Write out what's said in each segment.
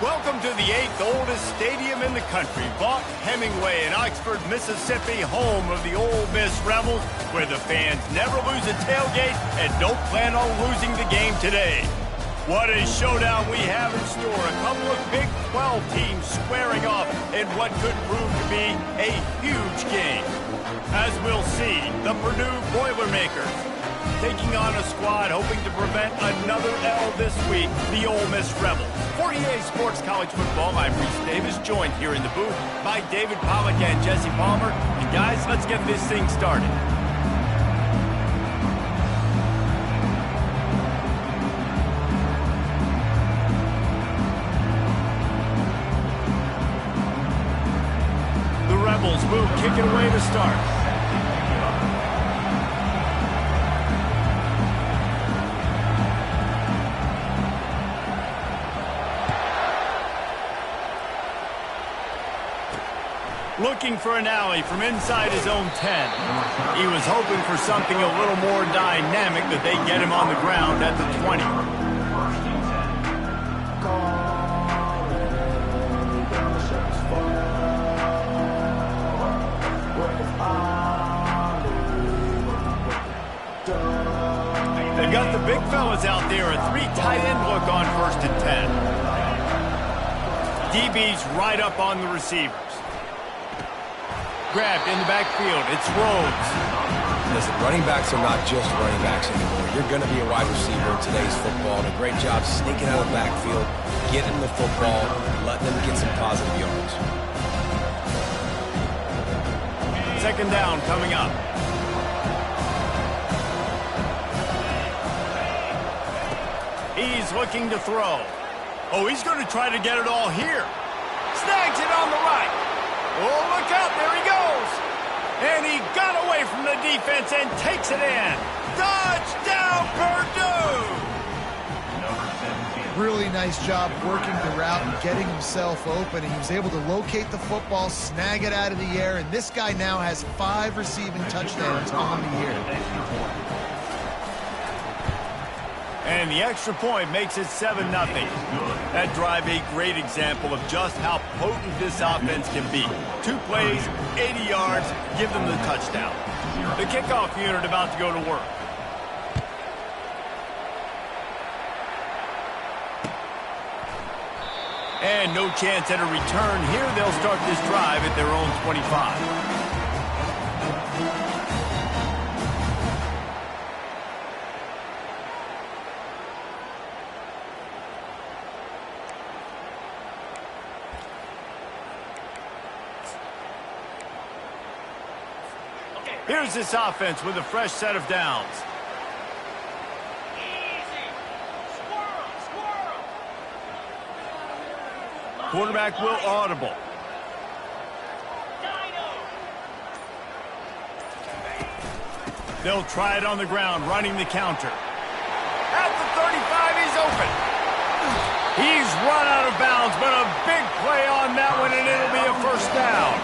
Welcome to the 8th oldest stadium in the country, Vaught Hemingway in Oxford, Mississippi, home of the Ole Miss Rebels, where the fans never lose a tailgate and don't plan on losing the game today. What a showdown we have in store. A couple of Big 12 teams squaring off in what could prove to be a huge game. As we'll see, the Purdue Boilermakers taking on a squad hoping to prevent another L this week, the Ole Miss Rebels. For EA Sports College Football, I'm Reese Davis, joined here in the booth by David Pollack and Jesse Palmer. And guys, let's get this thing started. The Rebels will kick it away to start. Looking for an alley from inside his own 10. He was hoping for something a little more dynamic that they get him on the ground at the 20. They've got the big fellas out there, a 3 tight end look on 1st and 10. DB's right up on the receivers. Grabbed in the backfield. It's Rhodes. Listen, running backs are not just running backs anymore. You're going to be a wide receiver in today's football. And a great job sneaking out of the backfield, getting the football, letting them get some positive yards. 2nd down coming up. He's looking to throw. Oh, he's going to try to get it all here. Snags it on the right. Oh, look out, there he goes. And he got away from the defense and takes it in. Touchdown, Purdue! Really nice job working the route and getting himself open. And he was able to locate the football, snag it out of the air, and this guy now has 5 receiving touchdowns on the year. And the extra point makes it 7-0. That drive a great example of just how potent this offense can be. 2 plays, 80 yards, give them the touchdown. The kickoff unit about to go to work. And no chance at a return here. They'll start this drive at their own 25. Here's this offense with a fresh set of downs. Easy. Squirrel, squirrel. Quarterback will audible. They'll try it on the ground, running the counter. At the 35, he's open. He's run out of bounds, but a big play on that one, and it'll be a 1st down.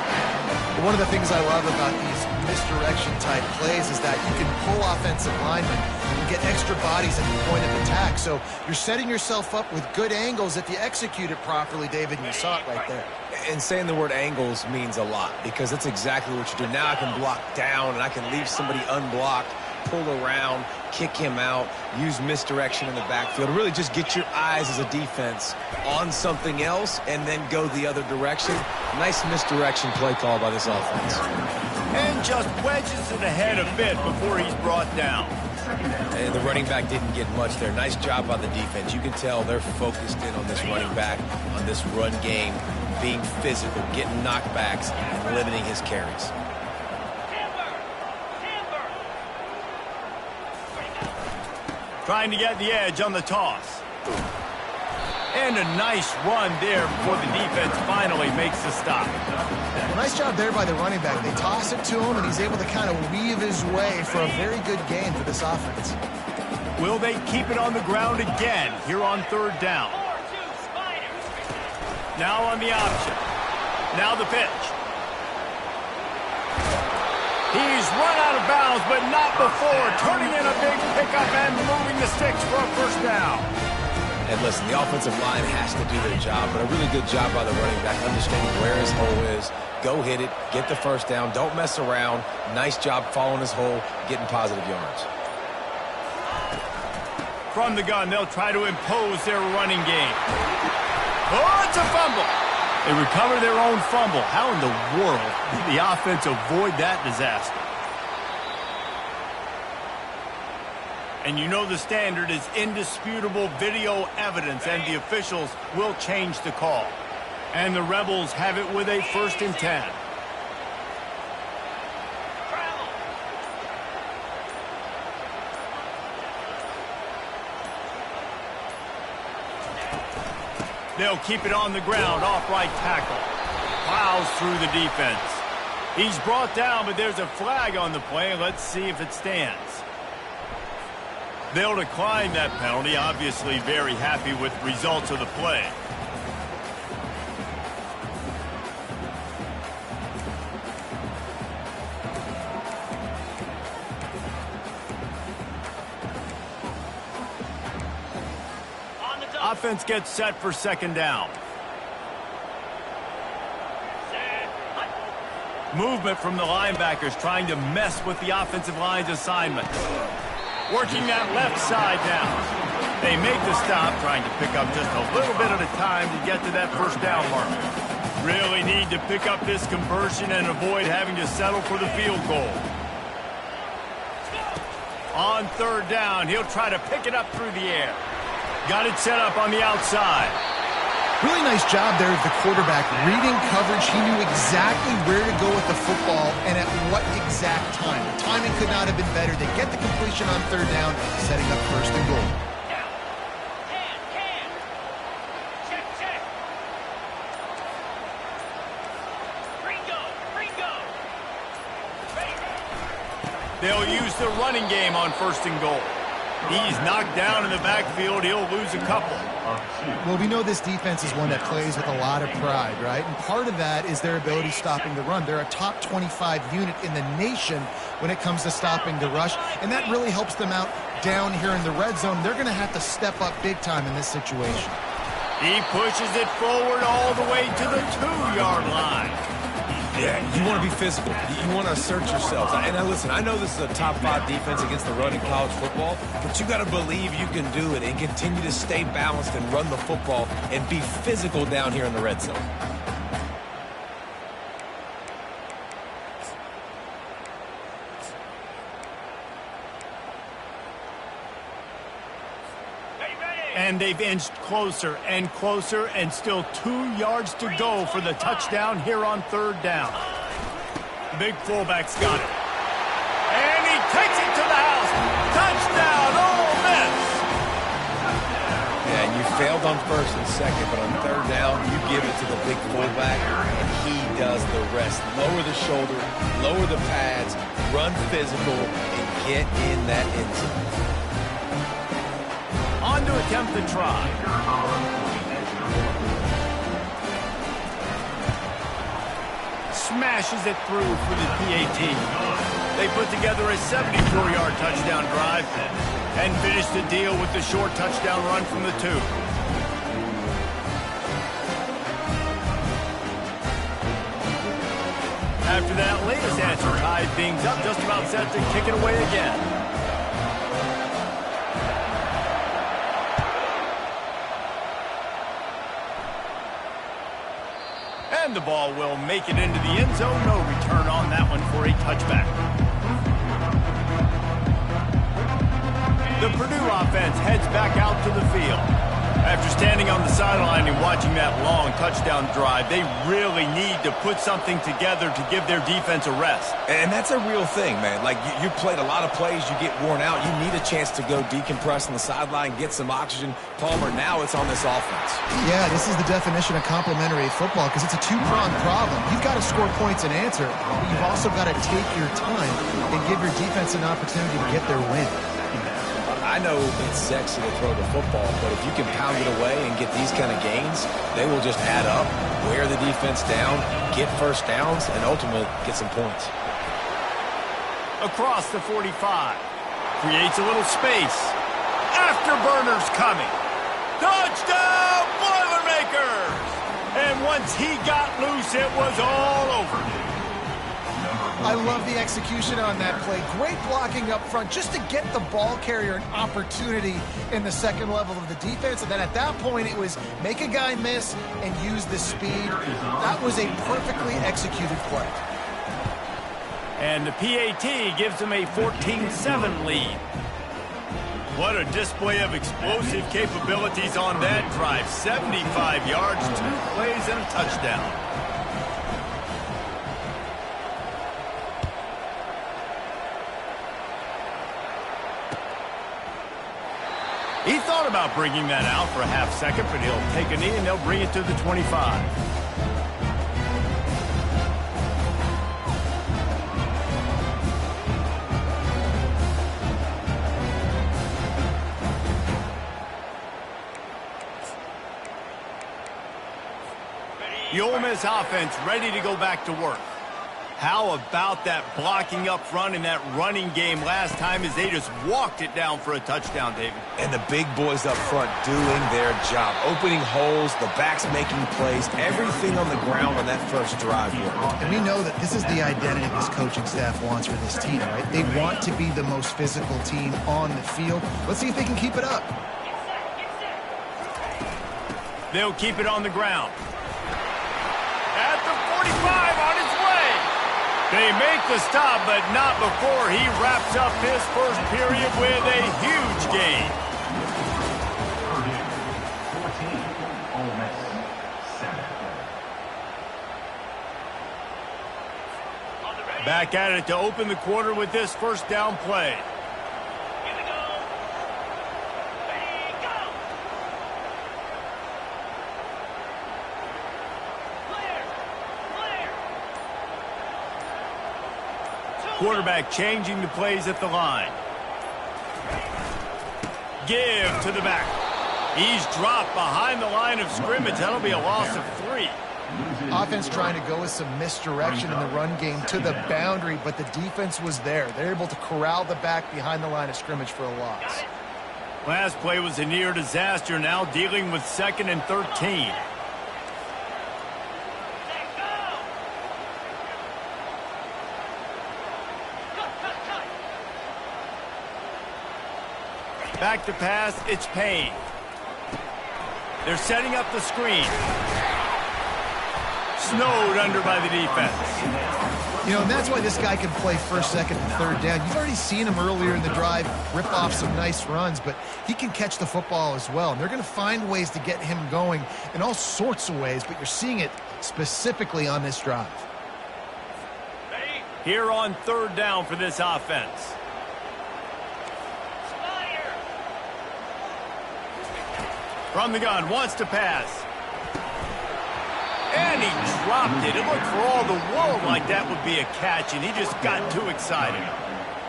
One of the things I love about these misdirection type plays is that you can pull offensive linemen and get extra bodies at the point of attack. So you're setting yourself up with good angles if you execute it properly, David, and you saw it right there. And saying the word angles means a lot because that's exactly what you do. Now I can block down and I can leave somebody unblocked, pull around, kick him out, use misdirection in the backfield. Really just get your eyes as a defense on something else and then go the other direction. Nice misdirection play call by this offense. And just wedges it ahead a bit before he's brought down. And the running back didn't get much there. Nice job by the defense. You can tell they're focused in on this running back, on this run game, being physical, getting knockbacks, and limiting his carries. Trying to get the edge on the toss. And a nice run there before the defense finally makes the stop. Well, nice job there by the running back. They toss it to him, and he's able to kind of weave his way for a very good gain for this offense. Will they keep it on the ground again here on 3rd down? Now on the option. Now the pitch. He's run out of bounds, but not before. Turning in a big pickup and moving the sticks for a 1st down. And listen, the offensive line has to do their job, but a really good job by the running back, understanding where his hole is. Go hit it, get the first down, don't mess around. Nice job following his hole, getting positive yards. From the gun, they'll try to impose their running game. Oh, it's a fumble. They recover their own fumble. How in the world did the offense avoid that disaster? And you know the standard is indisputable video evidence, and the officials will change the call. And the Rebels have it with a 1st and 10. They'll keep it on the ground, off right tackle. Plows through the defense. He's brought down, but there's a flag on the play. Let's see if it stands. They'll decline that penalty, obviously very happy with the results of the play. Offense gets set for 2nd down. Movement from the linebackers trying to mess with the offensive line's assignment. Working that left side down. They make the stop, trying to pick up just a little bit at a time to get to that 1st down mark. Really need to pick up this conversion and avoid having to settle for the field goal. On 3rd down, he'll try to pick it up through the air. Got it set up on the outside. Really nice job there of the quarterback. Reading coverage, he knew exactly where to go with the football and at what exact time. The timing could not have been better. They get the completion on 3rd down, setting up 1st and goal. Check, check. Gringo, gringo. They'll use the running game on 1st and goal. He's knocked down in the backfield. He'll lose a couple. Well, we know this defense is one that plays with a lot of pride, right? And part of that is their ability stopping the run. They're a top 25 unit in the nation when it comes to stopping the rush, and that really helps them out down here in the red zone. They're going to have to step up big time in this situation. He pushes it forward all the way to the 2-yard line. Yeah, you want to be physical. You want to assert yourselves. And now listen, I know this is a top 5 defense against the run in college football, but you got to believe you can do it and continue to stay balanced and run the football and be physical down here in the red zone. And they've inched closer and closer, and still 2 yards to go for the touchdown here on 3rd down. The big fullback's got it. And he takes it to the house. Touchdown, Ole Miss! Yeah, you failed on 1st and 2nd, but on 3rd down, you give it to the big fullback, and he does the rest. Lower the shoulder, lower the pads, run physical, and get in that end zone. On to attempt the try. Smashes it through for the PAT. They put together a 74-yard touchdown drive and finish the deal with the short touchdown run from the 2. After that latest answer, tied things up, just about set to kick it away again. And the ball will make it into the end zone. No return on that one for a touchback. The Purdue offense heads back out to the field. After standing on the sideline and watching that long touchdown drive, they really need to put something together to give their defense a rest. And that's a real thing, man. Like, you played a lot of plays, you get worn out. You need a chance to go decompress on the sideline, get some oxygen. Palmer, now it's on this offense. Yeah, this is the definition of complementary football because it's a 2-pronged problem. You've got to score points and answer, but you've also got to take your time and give your defense an opportunity to get their win. I know it's sexy to throw the football, but if you can pound it away and get these kind of gains, they will just add up, wear the defense down, get first downs, and ultimately get some points. Across the 45. Creates a little space. Afterburners coming. Touchdown, Boilermakers! And once he got loose, it was all over. I love the execution on that play. Great blocking up front just to get the ball carrier an opportunity in the second level of the defense. And then at that point, it was make a guy miss and use the speed. That was a perfectly executed play. And the PAT gives them a 14-7 lead. What a display of explosive capabilities on that drive. 75 yards, 2 plays, and a touchdown. He thought about bringing that out for a half second, but he'll take a knee and they'll bring it to the 25. The Ole Miss offense ready to go back to work. How about that blocking up front in that running game last time as they just walked it down for a touchdown, David? And the big boys up front doing their job. Opening holes, the backs making plays, everything on the ground on that first drive here. And we know that this is the identity this coaching staff wants for this team, right? They want to be the most physical team on the field. Let's see if they can keep it up. They'll keep it on the ground. At the 45 on his way. They make the stop, but not before he wraps up his first period with a huge gain. Back at it to open the quarter with this first down play. Here we go. Ready, go. Clear. Quarterback changing the plays at the line. Give to the back. He's dropped behind the line of scrimmage. That'll be a loss of 3. Offense trying to go with some misdirection in the run game to the boundary, but the defense was there. They're able to corral the back behind the line of scrimmage for a loss. Last play was a near disaster, now dealing with 2nd and 13. Back to pass, it's Payne. They're setting up the screen. Snowed under by the defense. You know, and that's why this guy can play first, second, and third down. You've already seen him earlier in the drive rip off some nice runs, but he can catch the football as well. And they're going to find ways to get him going in all sorts of ways, but you're seeing it specifically on this drive. Here on 3rd down for this offense. From the gun, wants to pass. And he dropped it. It looked for all the world like that would be a catch, and he just got too excited.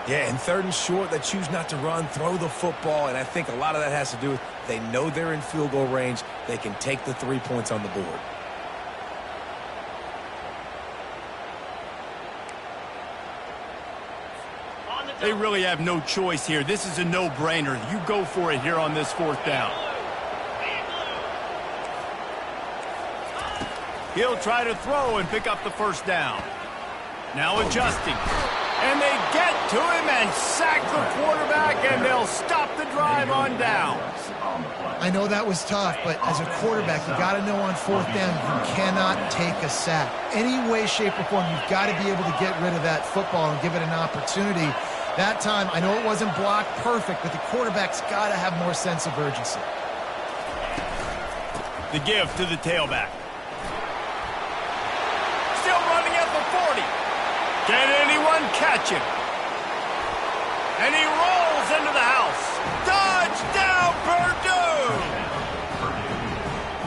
Yeah, and 3rd and short, they choose not to run, throw the football, and I think a lot of that has to do with they know they're in field goal range. They can take the 3 points on the board. They really have no choice here. This is a no-brainer. You go for it here on this 4th down. He'll try to throw and pick up the first down. Now adjusting. And they get to him and sack the quarterback, and they'll stop the drive on downs. I know that was tough, but as a quarterback, you got to know on 4th down you cannot take a sack. Any way, shape, or form, you've got to be able to get rid of that football and give it an opportunity. That time, I know it wasn't blocked perfect, but the quarterback's got to have more sense of urgency. The give to the tailback. Still running at the 40. Can anyone catch him? And he rolls into the house. Touchdown, Purdue!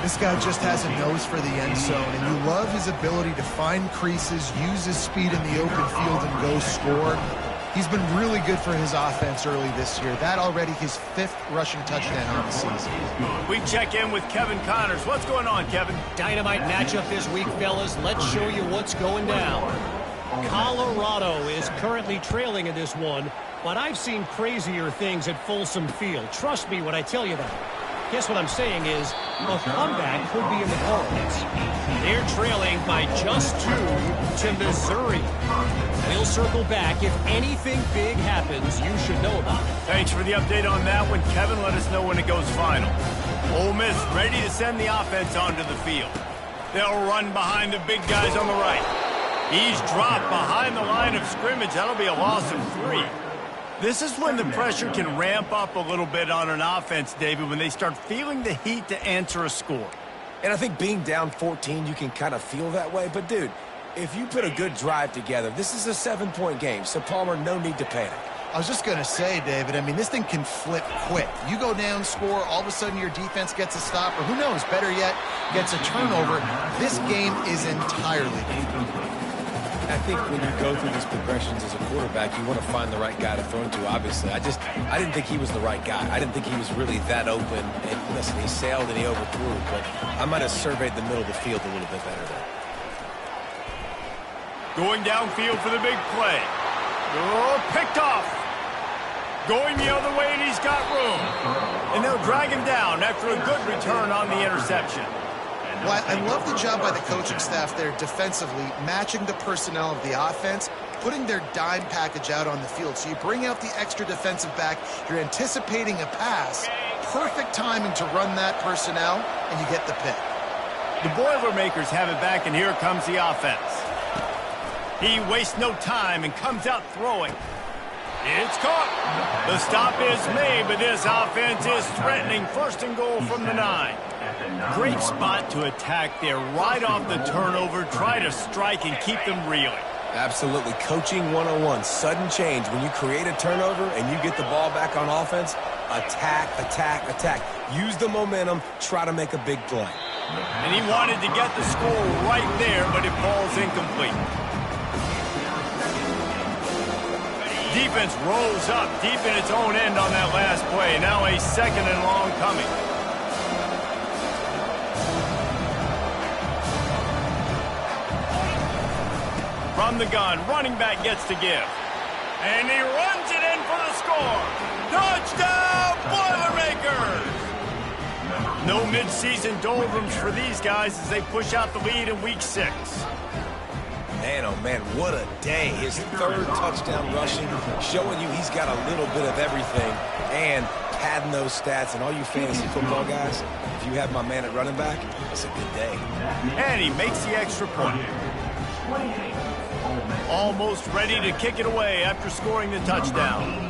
This guy just has a nose for the end zone, and you love his ability to find creases, use his speed in the open field, and go score. He's been really good for his offense early this year. That already his 5th rushing touchdown on the season. We check in with Kevin Connors. What's going on, Kevin? Dynamite matchup this week, fellas. Let's show you what's going down. Colorado is currently trailing in this one, but I've seen crazier things at Folsom Field. Trust me when I tell you that. Guess what I'm saying is a comeback could be in the cards. They're trailing by just 2 to Missouri. We'll circle back. If anything big happens, you should know about it. Thanks for the update on that one, Kevin. Let us know when it goes final. Ole Miss ready to send the offense onto the field. They'll run behind the big guys on the right. He's dropped behind the line of scrimmage. That'll be a loss of 3. This is when the pressure can ramp up a little bit on an offense, David, when they start feeling the heat to answer a score. And I think being down 14, you can kind of feel that way. But, dude, if you put a good drive together, this is a 7-point game. So, Palmer, no need to panic. I was just going to say, David, I mean, this thing can flip quick. You go down, score, all of a sudden your defense gets a stop, or who knows, better yet, gets a turnover. This game is entirely different. I think when you go through these progressions as a quarterback, you want to find the right guy to throw to, obviously. I didn't think he was the right guy. I didn't think he was really that open. And listen, he sailed and he overthrew, but I might have surveyed the middle of the field a little bit better there. Going downfield for the big play. Oh, picked off. Going the other way, and he's got room. And they'll drag him down after a good return on the interception. Well, I love the job by the coaching staff there defensively, matching the personnel of the offense, putting their dime package out on the field. So you bring out the extra defensive back, you're anticipating a pass, perfect timing to run that personnel, and you get the pick. The Boilermakers have it back, and here comes the offense. He wastes no time and comes out throwing. It's caught. The stop is made, but this offense is threatening. 1st and goal from the 9. Great spot to attack there right off the turnover. Try to strike and keep them reeling. Absolutely. Coaching 101. Sudden change. When you create a turnover and you get the ball back on offense, attack, attack, attack. Use the momentum. Try to make a big play. And he wanted to get the score right there, but it falls incomplete. Defense rolls up deep in its own end on that last play. Now a 2nd and long coming. From the gun, running back gets to give. And he runs it in for the score. Touchdown, Boilermakers! No midseason doldrums for these guys as they push out the lead in week 6. Man, oh man, what a day. His 3rd touchdown rushing, showing you he's got a little bit of everything, and padding those stats. And all you fantasy football guys, if you have my man at running back, it's a good day. And he makes the extra point. Almost ready to kick it away after scoring the touchdown.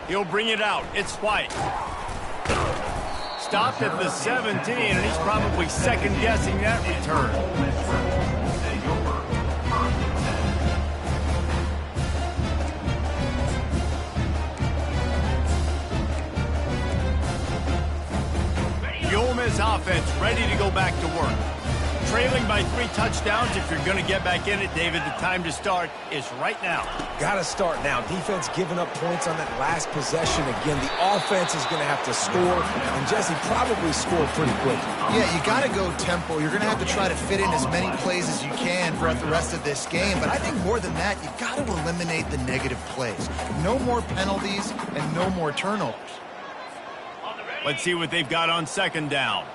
He'll bring it out. It's White. Stopped at the 17, and he's probably second-guessing that return. The Ole Miss offense ready to go back to work. Trailing by 3 touchdowns. If you're going to get back in it, David, the time to start is right now. Got to start now. Defense giving up points on that last possession. Again, the offense is going to have to score, and Jesse probably scored pretty quickly. Yeah, you got to go tempo. You're going to have to try to fit in as many plays as you can throughout the rest of this game. But I think more than that, you got to eliminate the negative plays. No more penalties and no more turnovers. Let's see what they've got on 2nd down.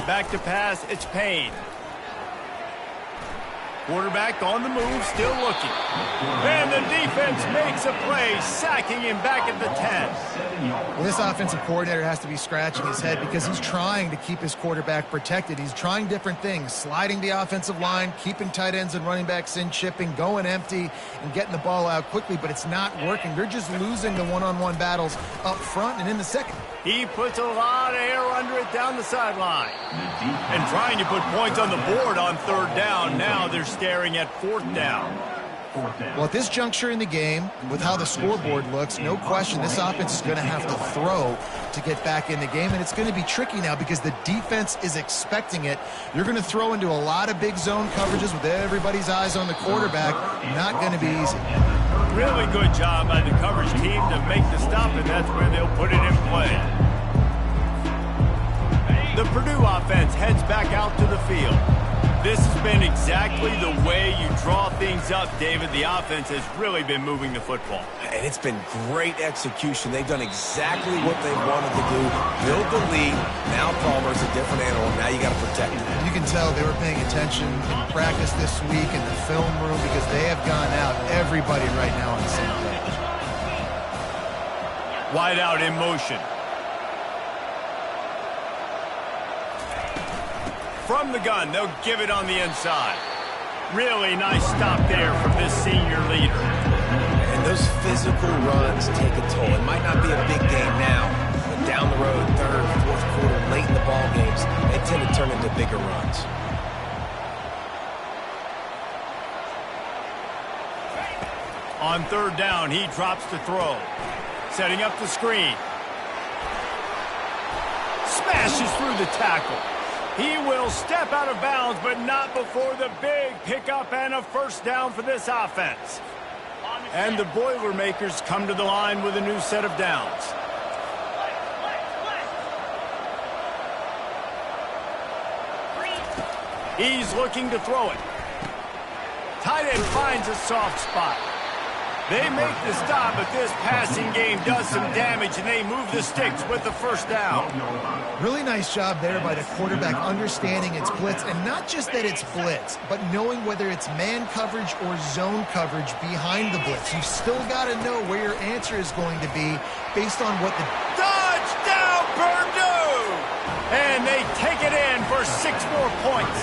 Back to pass, it's Payne. Quarterback on the move, still looking. And the defense makes a play, sacking him back at the 10. Well, this offensive coordinator has to be scratching his head because he's trying to keep his quarterback protected. He's trying different things, sliding the offensive line, keeping tight ends and running backs in, chipping, going empty, and getting the ball out quickly, but it's not working. They're just losing the one-on-one battles up front and in the second. He puts a lot of air under it down the sideline. And trying to put points on the board on 3rd down. Now they're staring at 4th down. Well, at this juncture in the game, with how the scoreboard looks, no question this offense is going to have to throw to get back in the game, and it's going to be tricky now because the defense is expecting it. You're going to throw into a lot of big zone coverages with everybody's eyes on the quarterback. Not going to be easy. Really good job by the coverage team to make the stop, and that's where they'll put it in play. The Purdue offense heads back out to the field. This has been exactly the way you draw things up, David. The offense has really been moving the football. And it's been great execution. They've done exactly what they wanted to do. Build the lead. Now Palmer's a different animal. Now you got to protect him. You can tell they were paying attention in practice this week in the film room because they have gone out, everybody right now on the same page. Wide out in motion. From the gun, they'll give it on the inside. Really nice stop there from this senior leader. And those physical runs take a toll. It might not be a big game now, but down the road, third, fourth quarter, late in the ball games, they tend to turn into bigger runs. On third down, he drops to throw. Setting up the screen. Smashes through the tackle. He will step out of bounds, but not before the big pickup and a first down for this offense. And the Boilermakers come to the line with a new set of downs. He's looking to throw it. Tight end finds a soft spot. They make the stop, but this passing game does some damage, and they move the sticks with the first down. Really nice job there by the quarterback understanding it's blitz, and not just that it's blitz, but knowing whether it's man coverage or zone coverage behind the blitz. You've still got to know where your answer is going to be based on what the... Touchdown, Purdue! And they take it in for 6 more points.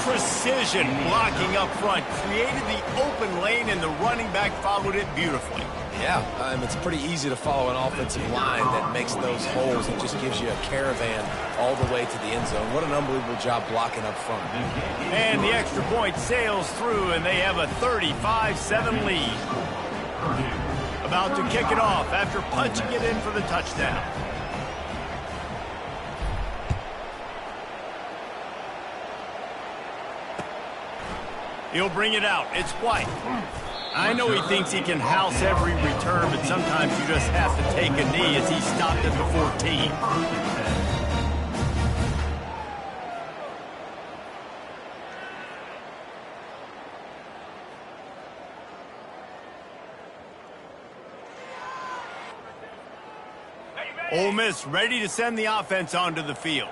Precision blocking up front created the open lane, and the running back followed it beautifully. Yeah, it's pretty easy to follow an offensive line that makes those holes and just gives you a caravan all the way to the end zone. What an unbelievable job blocking up front. And the extra point sails through, and they have a 35-7 lead. About to kick it off after punching it in for the touchdown. He'll bring it out. It's White. I know he thinks he can house every return, but sometimes you just have to take a knee as he stopped at the 14. Ole Miss ready to send the offense onto the field.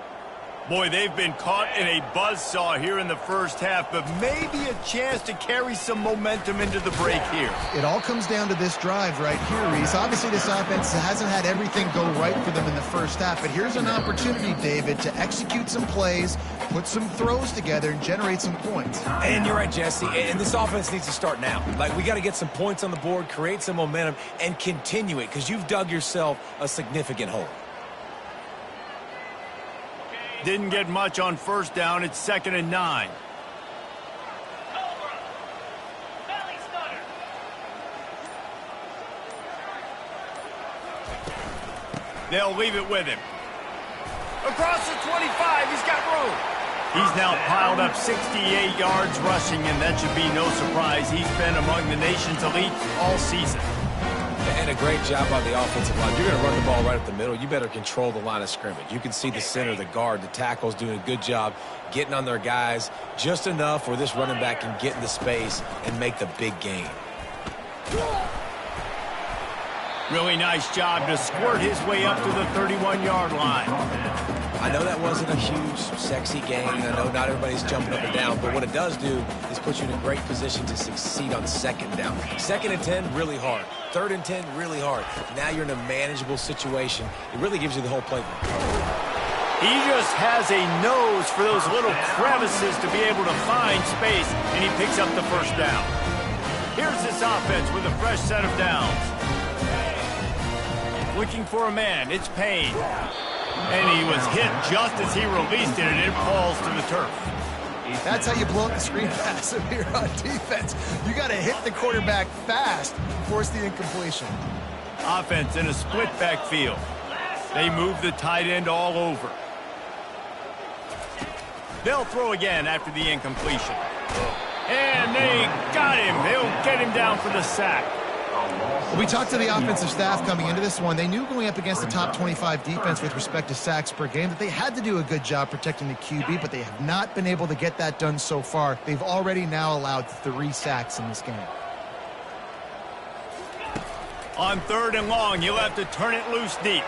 Boy, they've been caught in a buzzsaw here in the first half, but maybe a chance to carry some momentum into the break here. It all comes down to this drive right here, Reese. Obviously, this offense hasn't had everything go right for them in the first half, but here's an opportunity, David, to execute some plays, put some throws together, and generate some points. And you're right, Jesse, and this offense needs to start now. Like, we got to get some points on the board, create some momentum, and continue it, because you've dug yourself a significant hole. Didn't get much on first down. It's 2nd and 9. They'll leave it with him. Across the 25, he's got room. He's now piled up 68 yards rushing, and that should be no surprise. He's been among the nation's elite all season. And a great job by the offensive line. You're going to run the ball right up the middle. You better control the line of scrimmage. You can see the center, the guard, the tackles doing a good job getting on their guys just enough where this running back can get into space and make the big gain. Really nice job to squirt his way up to the 31-yard line. I know that wasn't a huge, sexy game. I know not everybody's jumping up and down, but what it does do is put you in a great position to succeed on 2nd down. 2nd and 10, really hard. 3rd and 10, really hard. Now you're in a manageable situation. It really gives you the whole playbook. He just has a nose for those little crevices to be able to find space, and he picks up the first down. Here's this offense with a fresh set of downs. Looking for a man, it's Payne. And he was hit just as he released it, and it falls to the turf. That's how you blow up the screen pass if you're on defense. You got to hit the quarterback fast and force the incompletion. Offense in a split backfield. They move the tight end all over. They'll throw again after the incompletion. And they got him. They'll get him down for the sack. We talked to the offensive staff coming into this one. They knew going up against the top 25 defense with respect to sacks per game that they had to do a good job protecting the QB, but they have not been able to get that done so far. They've already now allowed 3 sacks in this game. On 3rd and long, he'll have to turn it loose deep.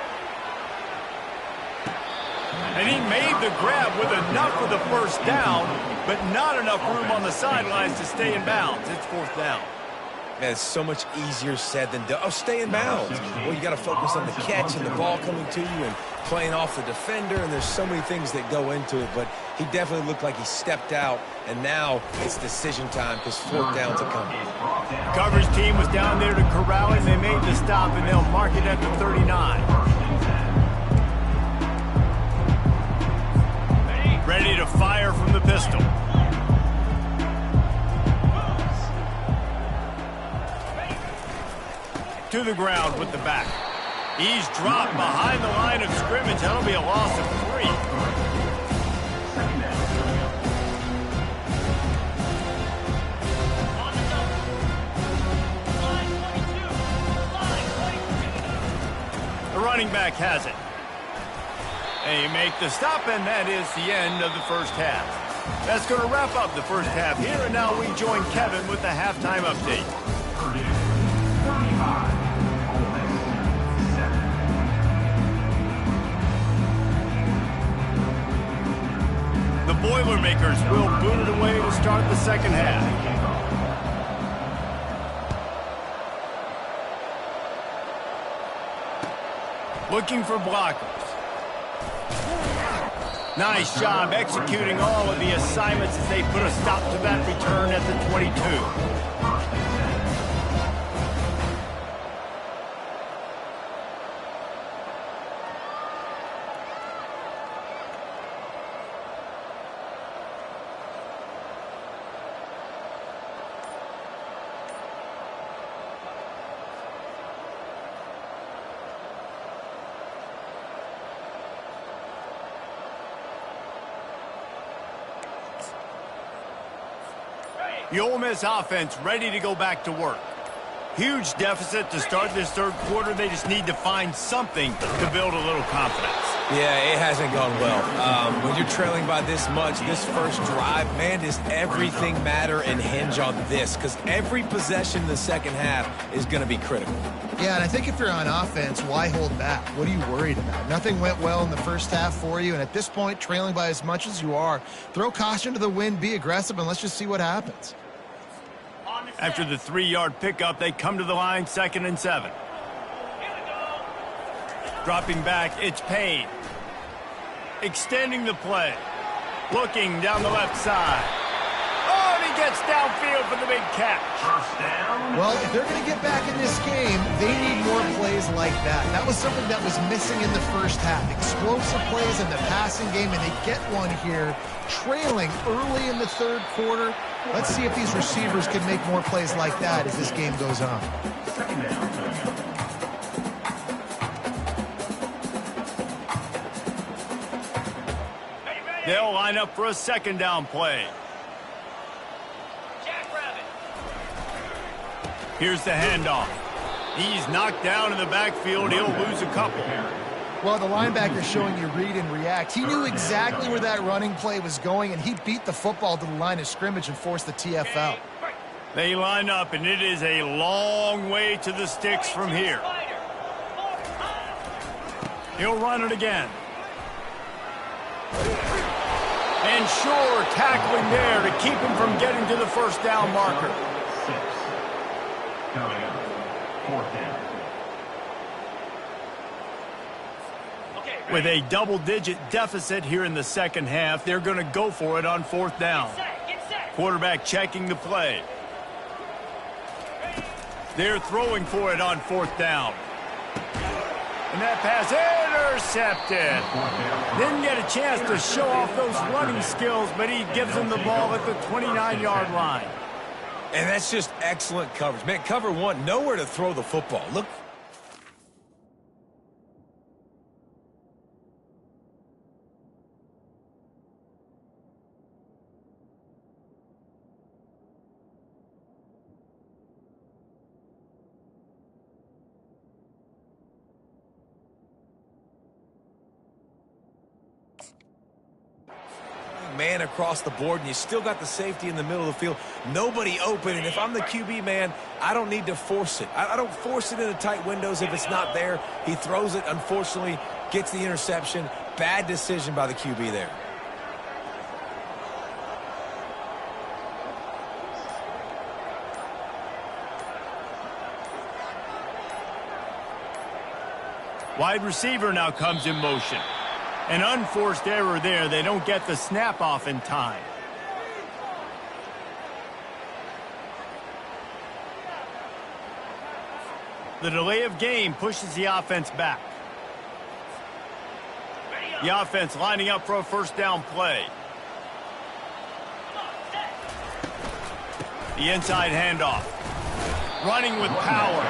And he made the grab with enough for the first down, but not enough room on the sidelines to stay in bounds. It's 4th down. Man, it's so much easier said than done. Oh, stay in bounds. Well, you got to focus on the catch and the ball coming to you and playing off the defender, and there's so many things that go into it, but he definitely looked like he stepped out, and now it's decision time because 4th downs are coming. Coverage team was down there to corral him. They made the stop, and they'll mark it at the 39. Ready to fire from the pistol. To the ground with the back. He's dropped behind the line of scrimmage. That'll be a loss of 3. The running back has it. They make the stop, and that is the end of the first half. That's going to wrap up the first half here, and now we join Kevin with the halftime update. The Boilermakers will boot it away to start the second half. Looking for blockers. Nice job executing all of the assignments as they put a stop to that return at the 22. The Ole Miss offense ready to go back to work. Huge deficit to start this third quarter. They just need to find something to build a little confidence. Yeah, it hasn't gone well. When you're trailing by this much, this first drive, man, does everything matter and hinge on this? Because every possession in the second half is going to be critical. Yeah, and I think if you're on offense, why hold back? What are you worried about? Nothing went well in the first half for you, and at this point, trailing by as much as you are, throw caution to the wind, be aggressive, and let's just see what happens. After the 3-yard pickup, they come to the line, 2nd and 7. Dropping back, it's Payne. Extending the play. Looking down the left side. Oh, and he gets downfield for the big catch. Well, if they're going to get back in this game, they need more plays like that. That was something that was missing in the first half. Explosive plays in the passing game, and they get one here, trailing early in the third quarter. Let's see if these receivers can make more plays like that as this game goes on. They'll line up for a 2nd down play. Here's the handoff. He's knocked down in the backfield. He'll lose a couple. Well, the linebacker's showing you read and react. He knew exactly where that running play was going, and he beat the football to the line of scrimmage and forced the TFL. They line up, and it is a long way to the sticks from here. He'll run it again. And sure, tackling there to keep him from getting to the first down marker. Coming up, 4th down. With a double-digit deficit here in the second half, they're going to go for it on 4th down. Quarterback checking the play. They're throwing for it on 4th down. And that pass intercepted. Didn't get a chance to show off those running skills, but he gives them the ball at the 29-yard line. And that's just excellent coverage. Man, cover one, nowhere to throw the football. Look. man across the board, and you still got the safety in the middle of the field. Nobody open, and if I'm the QB, man, I don't need to force it. I don't force it into tight windows if it's not there. He throws it, unfortunately, gets the interception. Bad decision by the QB there. Wide receiver now comes in motion. An unforced error there. They don't get the snap off in time. The delay of game pushes the offense back. The offense lining up for a first down play. The inside handoff. Running with power.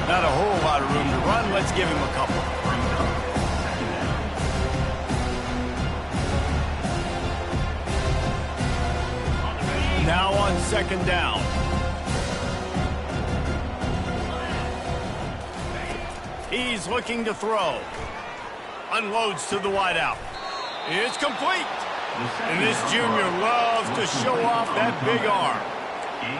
Not a whole lot of room to run. Let's give him a couple. Now on second down. He's looking to throw. Unloads to the wideout. It's complete. And this junior loves to show off that big arm.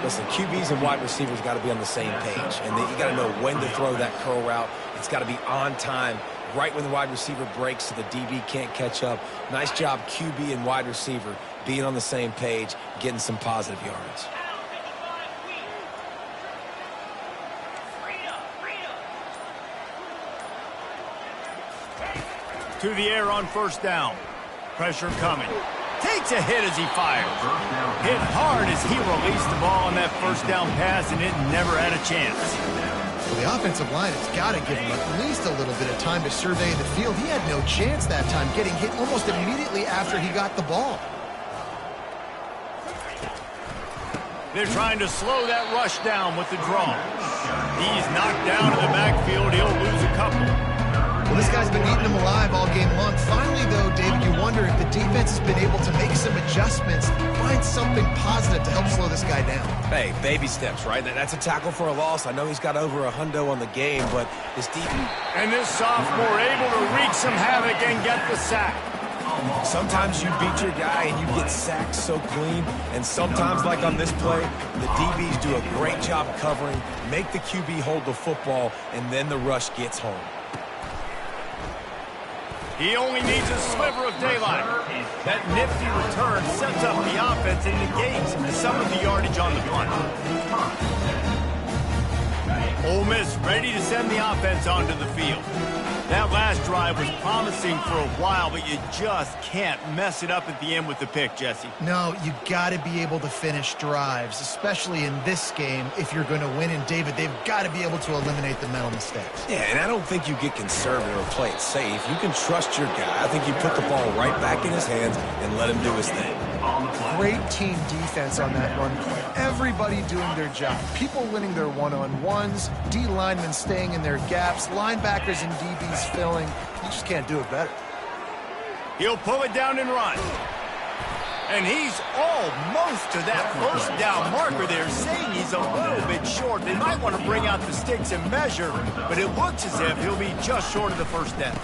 Listen, QBs and wide receivers got to be on the same page, and you got to know when to throw that curl route. It's got to be on time, right when the wide receiver breaks so the DB can't catch up. Nice job, QB and wide receiver, being on the same page, getting some positive yards. To the air on first down. Pressure coming. Takes a hit as he fires. Hit hard as he released the ball on that first down pass, and it never had a chance. Well, the offensive line has got to give him at least a little bit of time to survey the field. He had no chance that time, getting hit almost immediately after he got the ball. They're trying to slow that rush down with the draw. He's knocked down in the backfield. He'll lose a couple. Well, this guy's been eating them alive all game long. Finally, though, David, you wonder if the defense has been able to make some adjustments, find something positive to help slow this guy down. Hey, baby steps, right? That's a tackle for a loss. I know he's got over a hundo on the game, but his defense... And this sophomore able to wreak some havoc and get the sack. Sometimes you beat your guy and you get sacked so clean, and sometimes, like on this play, the DBs do a great job covering, make the QB hold the football, and then the rush gets home. He only needs a sliver of daylight. That nifty return sets up the offense and negates some of the yardage on the punt. Ole Miss ready to send the offense onto the field. That last drive was promising for a while, but you just can't mess it up at the end with the pick, Jesse. No, you got to be able to finish drives, especially in this game if you're going to win. And, David, they've got to be able to eliminate the mental mistakes. Yeah, and I don't think you get conservative or play it safe. You can trust your guy. I think you put the ball right back in his hands and let him do his thing. Great team defense on that run play. Everybody doing their job. People winning their one-on-ones, D linemen staying in their gaps, linebackers and DBs filling. You just can't do it better. He'll pull it down and run. And he's almost to that first down marker there, saying he's a little bit short. They might want to bring out the sticks and measure, but it looks as if he'll be just short of the first down.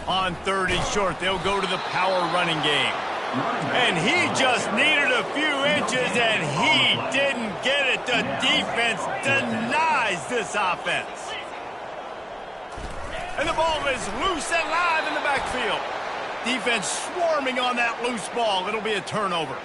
On third and short, they'll go to the power running game. And he just needed a few inches, and he didn't get it. The defense denies this offense. And the ball is loose and live in the backfield. Defense swarming on that loose ball. It'll be a turnover.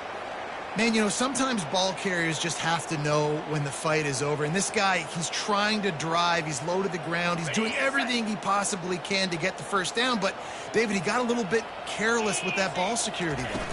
Man, you know, sometimes ball carriers just have to know when the fight is over. And this guy, he's trying to drive. He's low to the ground. He's doing everything he possibly can to get the first down. But, David, he got a little bit careless with that ball security there.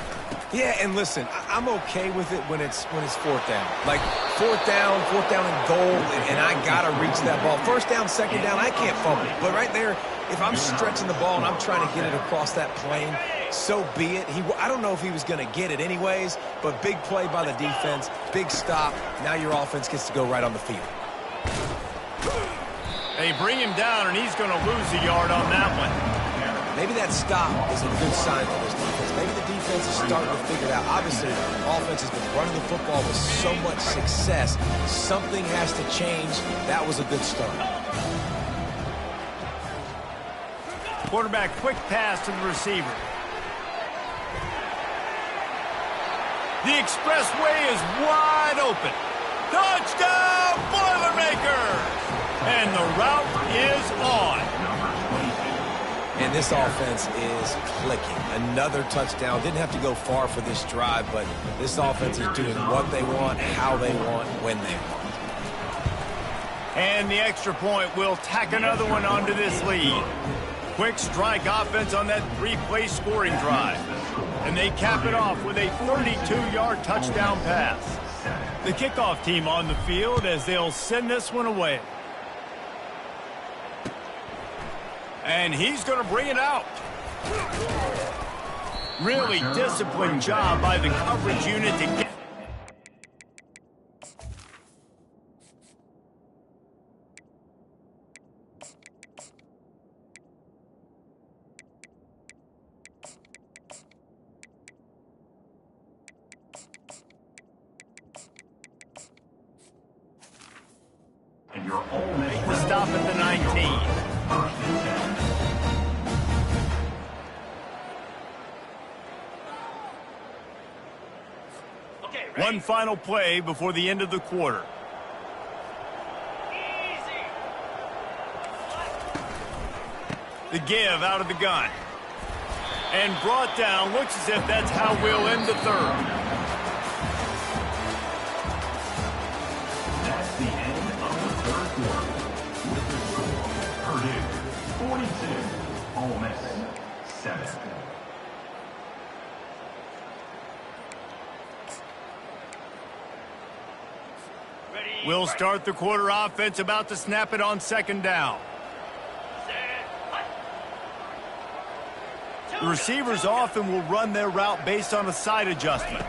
Yeah, and listen, I'm okay with it when it's fourth down. Like, fourth down and goal, and I got to reach that ball. First down, second down, I can't fumble. But right there, if I'm stretching the ball and I'm trying to get it across that plane, so be it. I don't know if he was going to get it anyways, but big play by the defense, big stop. Now your offense gets to go right on the field. They bring him down, and he's going to lose a yard on that one. Maybe that stop is a good sign for this defense. Maybe the defense is starting to figure it out. Obviously, the offense has been running the football with so much success. Something has to change. That was a good start. Quarterback quick pass to the receiver. The expressway is wide open. Touchdown, Boilermakers! And the route is on. And this offense is clicking. Another touchdown. Didn't have to go far for this drive, but this offense is doing what they want, how they want, when they want. And the extra point will tack another one onto this lead. Quick strike offense on that three-play scoring drive. And they cap it off with a 32-yard touchdown pass. The kickoff team on the field as they'll send this one away. And he's going to bring it out. Really disciplined job by the coverage unit to get. And your Ole Miss The stop at the 19. First and 10. Okay, ready? One final play before the end of the quarter. Easy. The give out of the gun. And brought down. Looks as if that's how we'll end the third. That's the end of the third quarter. With the score, Purdue 42, Ole Miss 7. Ready? We'll Right. start the quarter offense, about to snap it on second down. Set. The receivers often will run their route based on a side adjustment.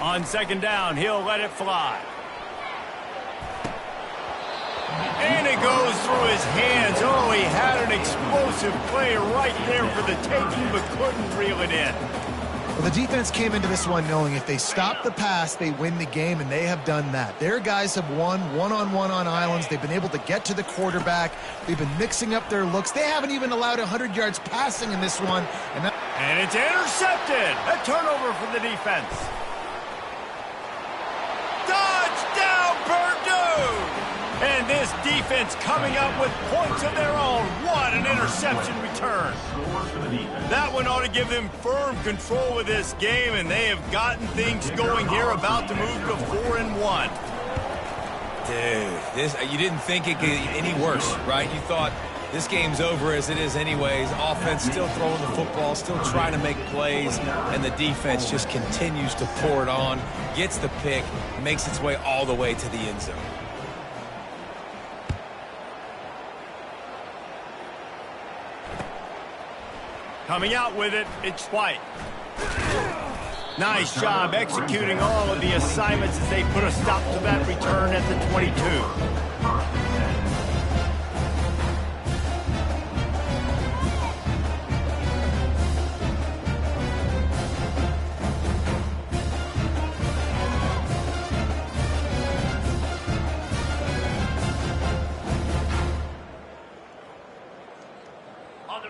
On second down, he'll let it fly. And it goes through his hands. Oh, he had an explosive play right there for the taking, but couldn't reel it in. Well, the defense came into this one knowing if they stop the pass, they win the game, and they have done that. Their guys have won one-on-one on islands. They've been able to get to the quarterback. They've been mixing up their looks. They haven't even allowed 100 yards passing in this one. And it's intercepted. A turnover for the defense. Touchdown, Purdue! And this defense coming up with points of their own. What an interception return. Scores for the defense. That one ought to give them firm control of this game, and they have gotten things going here, about to move to 4-1. Dude, you didn't think it could get any worse, right? You thought this game's over as it is anyways. Offense still throwing the football, still trying to make plays, and the defense just continues to pour it on, gets the pick, makes its way all the way to the end zone. Coming out with it, it's White. Nice job executing all of the assignments as they put a stop to that return at the 22.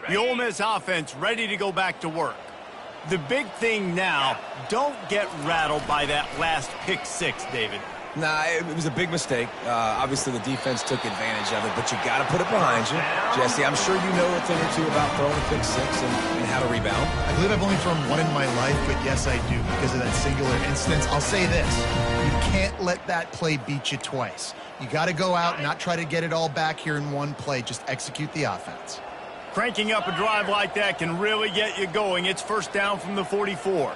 The Ole Miss offense ready to go back to work. The big thing now, don't get rattled by that last pick six, David. Nah, it was a big mistake. Obviously, the defense took advantage of it, but you got to put it behind you. Jesse, I'm sure you know a thing or two about throwing a pick six and how to rebound. I believe I've only thrown one in my life, but yes, I do because of that singular instance. I'll say this. You can't let that play beat you twice. You got to go out and not try to get it all back here in one play. Just execute the offense. Cranking up a drive like that can really get you going. It's first down from the 44.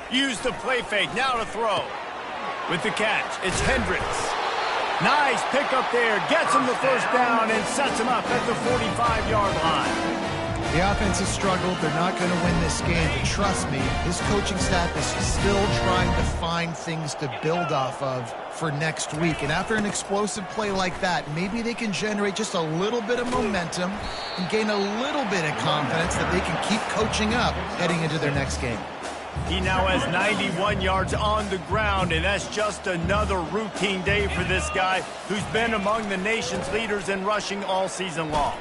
Use the play fake, now to throw. With the catch, it's Hendricks. Nice pickup there, gets him the first down and sets him up at the 45-yard line. The offense has struggled. They're not going to win this game, but trust me, this coaching staff is still trying to find things to build off of for next week. And after an explosive play like that, maybe they can generate just a little bit of momentum and gain a little bit of confidence that they can keep coaching up heading into their next game. He now has 91 yards on the ground, and that's just another routine day for this guy who's been among the nation's leaders in rushing all season long.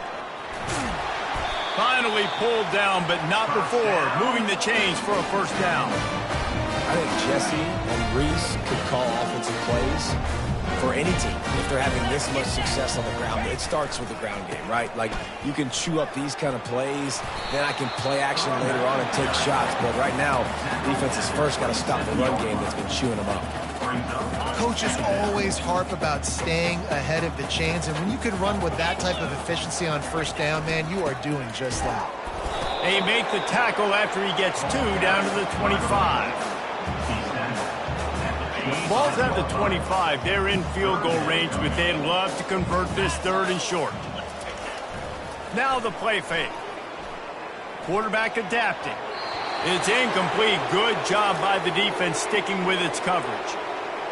Finally pulled down, but not before. Moving the chains for a first down. I think Jesse and Reese could call offensive plays for any team if they're having this much success on the ground. It starts with the ground game, right? Like, you can chew up these kind of plays, then I can play action later on and take shots. But right now, defense has first got to stop the run game that's been chewing them up. Coaches always harp about staying ahead of the chains, and when you can run with that type of efficiency on first down, man, you are doing just that. They make the tackle after he gets 2 down to the 25. Ball's at the 25. They're in field goal range, but they'd love to convert this 3rd and short. Now the play fake. Quarterback adapting. It's incomplete. Good job by the defense sticking with its coverage.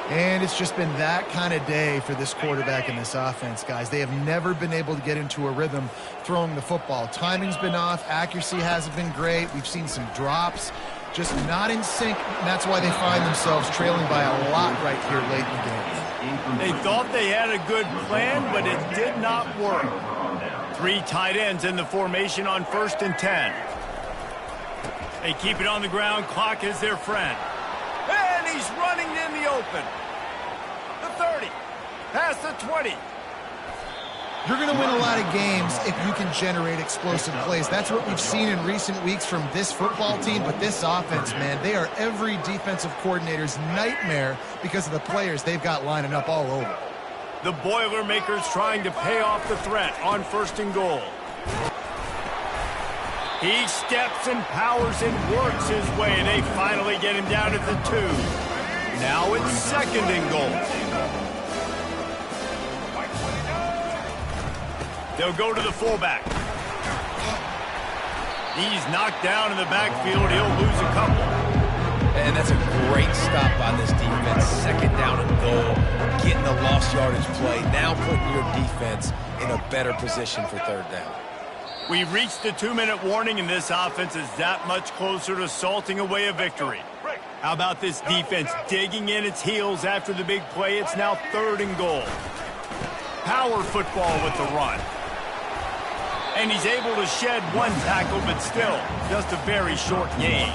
And it's just been that kind of day for this quarterback and this offense, guys. They have never been able to get into a rhythm throwing the football. Timing's been off. Accuracy hasn't been great. We've seen some drops. Just not in sync, and that's why they find themselves trailing by a lot right here late in the game. They thought they had a good plan, but it did not work. 3 tight ends in the formation on 1st and 10. They keep it on the ground. Clock is their friend. And he's running in the open. The 30. Past the 20. You're going to win a lot of games if you can generate explosive plays. That's what we've seen in recent weeks from this football team, but this offense, man, they are every defensive coordinator's nightmare because of the players they've got lining up all over. The Boilermakers trying to pay off the threat on 1st and goal. He steps and powers and works his way. They finally get him down at the 2. Now it's 2nd and goal. They'll go to the fullback. He's knocked down in the backfield. He'll lose a couple. And that's a great stop by this defense. 2nd down and goal. Getting the lost yardage play. Now putting your defense in a better position for 3rd down. We've reached the 2-minute warning, and this offense is that much closer to salting away a victory. How about this defense digging in its heels after the big play? It's now 3rd and goal. Power football with the run. And he's able to shed 1 tackle, but still, just a very short gain.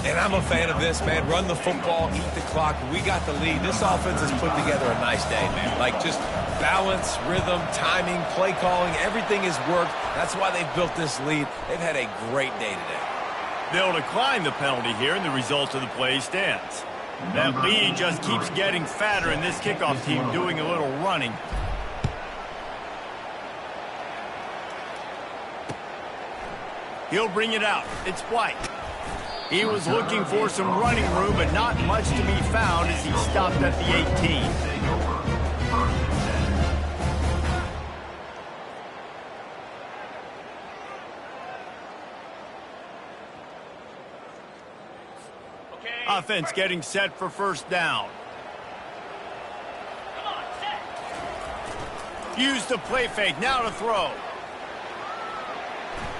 And I'm a fan of this, man. Run the football, eat the clock. We got the lead. This offense has put together a nice day, man. Like, just balance, rhythm, timing, play calling, everything has worked. That's why they've built this lead. They've had a great day today. They'll decline the penalty here, and the result of the play stands. That lead just keeps getting fatter, and this kickoff team doing a little running. He'll bring it out. It's White. He was looking for some running room, but not much to be found as he stopped at the 18. Offense getting set for 1st down. Use the play fake. Now to throw.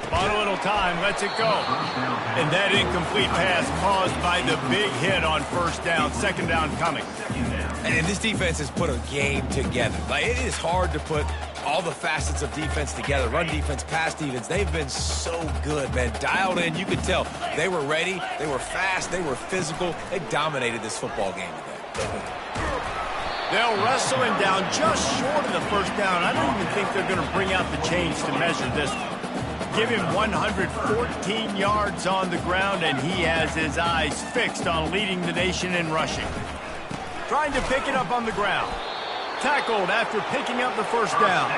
Bought a little time, lets it go. And that incomplete pass caused by the big hit on 1st down. 2nd down coming. And this defense has put a game together. Like, it is hard to put all the facets of defense together. Run defense, pass defense. They've been so good, man. Dialed in. You could tell they were ready. They were fast. They were physical. They dominated this football game today. They'll wrestle him down just short of the 1st down. I don't even think they're going to bring out the chains to measure this one. Give him 114 yards on the ground, and he has his eyes fixed on leading the nation in rushing. Trying to pick it up on the ground. Tackled after picking up the 1st down.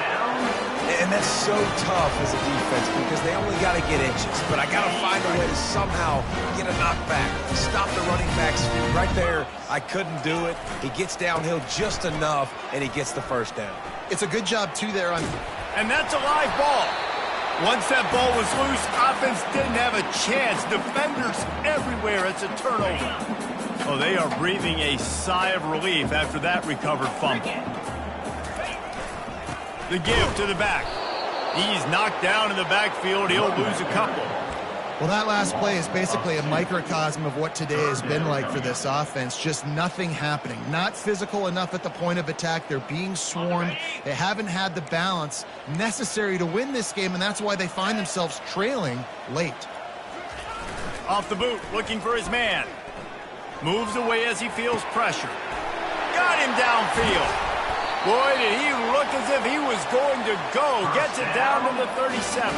And that's so tough as a defense because they only got to get inches. But I got to find a way to somehow get a knockback. Stop the running back's feet. Right there, I couldn't do it. He gets downhill just enough, and he gets the 1st down. It's a good job, too, there on... And that's a live ball. Once that ball was loose, offense didn't have a chance. Defenders everywhere. It's a turnover. Oh, they are breathing a sigh of relief after that recovered fumble. The give to the back. He's knocked down in the backfield. He'll lose a couple. Well, that last play is basically a microcosm of what today has been like for this offense. Just nothing happening. Not physical enough at the point of attack. They're being swarmed. They haven't had the balance necessary to win this game, and that's why they find themselves trailing late. Off the boot, looking for his man. Moves away as he feels pressure. Got him downfield. Boy, did he look as if he was going to go. Gets it down to the 37.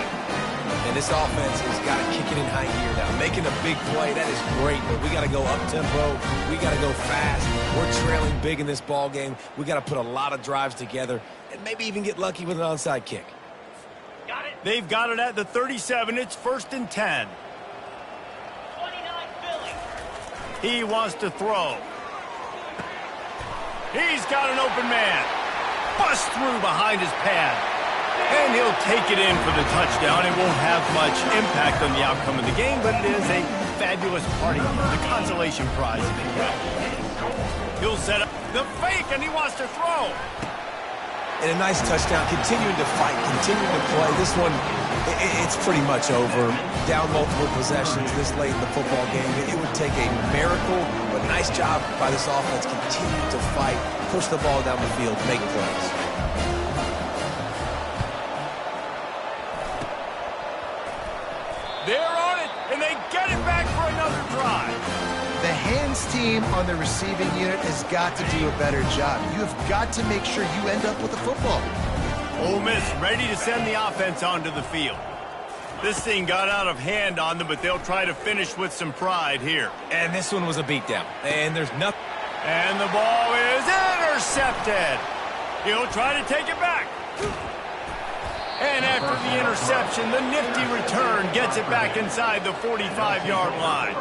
And this offense has got to kick it in high gear now. Making a big play, that is great, but we got to go up-tempo. We got to go fast. We're trailing big in this ball game. We got to put a lot of drives together and maybe even get lucky with an onside kick. Got it. They've got it at the 37. It's 1st and 10. 29 Philly. He wants to throw. He's got an open man. Bust through behind his pad. And he'll take it in for the touchdown. It won't have much impact on the outcome of the game, but it is a fabulous party. The consolation prize. He'll set up the fake, and he wants to throw. And a nice touchdown. Continuing to fight, continuing to play. This one, it's pretty much over. Down multiple possessions this late in the football game. It would take a miracle, but nice job by this offense. Continue to fight, push the ball down the field, make plays. They're on it, and they get it back for another drive. The hands team on the receiving unit has got to do a better job. You have got to make sure you end up with the football. Ole Miss ready to send the offense onto the field. This thing got out of hand on them, but they'll try to finish with some pride here. And this one was a beatdown. And there's nothing. And the ball is intercepted. He'll try to take it back. And after the interception, the nifty return gets it back inside the 45-yard line.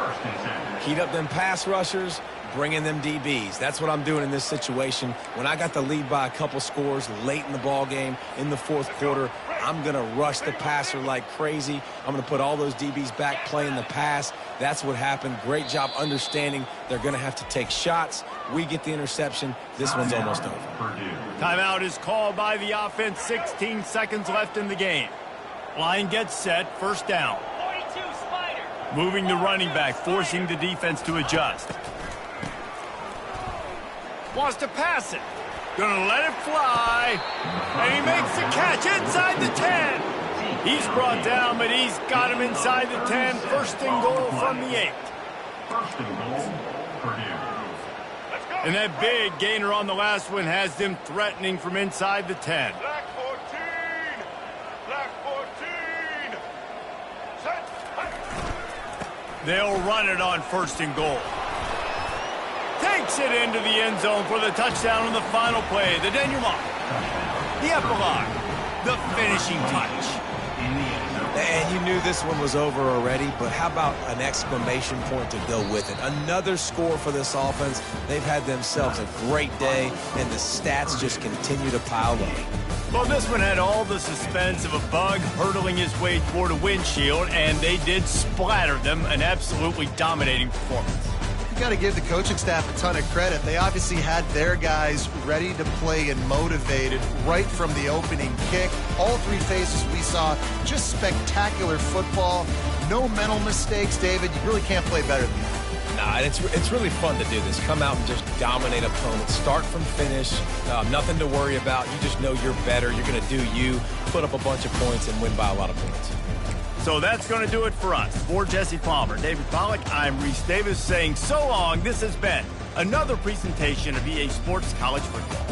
Heat up them pass rushers, bring in them DBs. That's what I'm doing in this situation. When I got the lead by a couple scores late in the ball game, in the fourth quarter, I'm going to rush the passer like crazy. I'm going to put all those DBs back playing the pass. That's what happened. Great job understanding they're going to have to take shots. We get the interception. This one's almost over. Timeout is called by the offense. 16 seconds left in the game. Line gets set. First down. 42 Spider. Moving the running back, forcing the defense to adjust. Wants to pass it. Gonna let it fly. And he makes the catch inside the 10. He's brought down, but he's got him inside the 10. First and goal from the 8. First and goal, Purdue. And that big gainer on the last one has them threatening from inside the 10. Black 14. Black 14. Set. They'll run it on first and goal. Takes it into the end zone for the touchdown on the final play. The denouement. The epilogue. The finishing touch. And you knew this one was over already, but how about an exclamation point to go with it? Another score for this offense. They've had themselves a great day, and the stats just continue to pile up. Well, this one had all the suspense of a bug hurtling his way toward a windshield, and they did splatter them. An absolutely dominating performance. You got to give the coaching staff a ton of credit. They obviously had their guys ready to play and motivated right from the opening kick. All three phases we saw, just spectacular football. No mental mistakes, David. You really can't play better than that. Nah, it's really fun to do this. Come out and just dominate opponents. Start from finish. Nothing to worry about. You just know you're better. You're going to do you, put up a bunch of points, and win by a lot of points. So that's going to do it for us. For Jesse Palmer, David Pollack, I'm Reese Davis saying so long. This has been another presentation of EA Sports College Football.